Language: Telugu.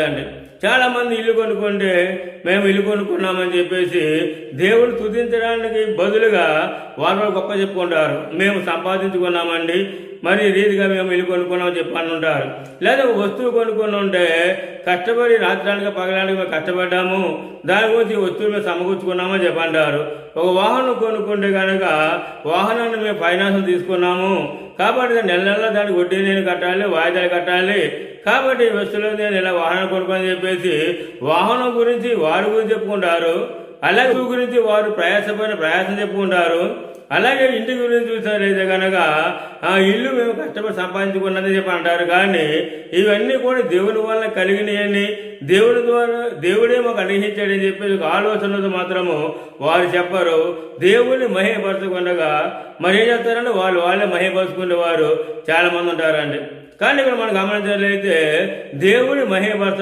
అండి. చాలా మంది ఇల్లు కొనుక్కుంటే మేము ఇల్లు కొనుక్కున్నామని చెప్పేసి దేవుడు స్తుతించడానికి బదులుగా వాళ్ళు గొప్ప చెప్పుకుంటారు. మేము సంపాదించుకున్నామండి, మరి ఈ రీతిగా మేము ఇల్లు కొనుక్కున్నామని చెప్పని ఉంటారు. లేదా వస్తువు కొనుక్కొని ఉంటే కష్టపడి రాత్రానికి పగలానికి మేము కష్టపడ్డాము, దాని గురించి వస్తువులు మేము సమకూర్చుకున్నామని చెప్పంటారు. ఒక వాహనం కొనుక్కుంటే కనుక వాహనాన్ని మేము ఫైనాన్స్ తీసుకున్నాము కాబట్టి నెల నెల దానికి వడ్డీ నేను కట్టాలి, వాయిదాలు కట్టాలి, కాబట్టి వస్తువులు నేను ఇలా వాహనం కొనుక్కొని చెప్పేసి వాహనం గురించి వారి గురించి చెప్పుకుంటారు. అలాగే గురించి వారు ప్రయాసం చెప్పుకుంటారు. అలాగే ఇంటి గురించి చూసినట్లయితే కనుక ఆ ఇల్లు మేము కష్టపడి సంపాదించుకున్నది చెప్పి అంటారు. కానీ ఇవన్నీ కూడా దేవుని వల్ల కలిగినాయని, దేవుని ద్వారా దేవుడే మాకు అనుగ్రహించాడని చెప్పేసి ఒక ఆలోచనతో మాత్రము వారు చెప్పరు. దేవుని మహిమపరచకుండా మరి ఏం చేస్తారంటే వాళ్ళే మహిమపరుచుకునే వారు చాలా మంది ఉంటారండి. కానీ ఇక్కడ మనం గమనించినట్లయితే దేవుని మహిమపరచ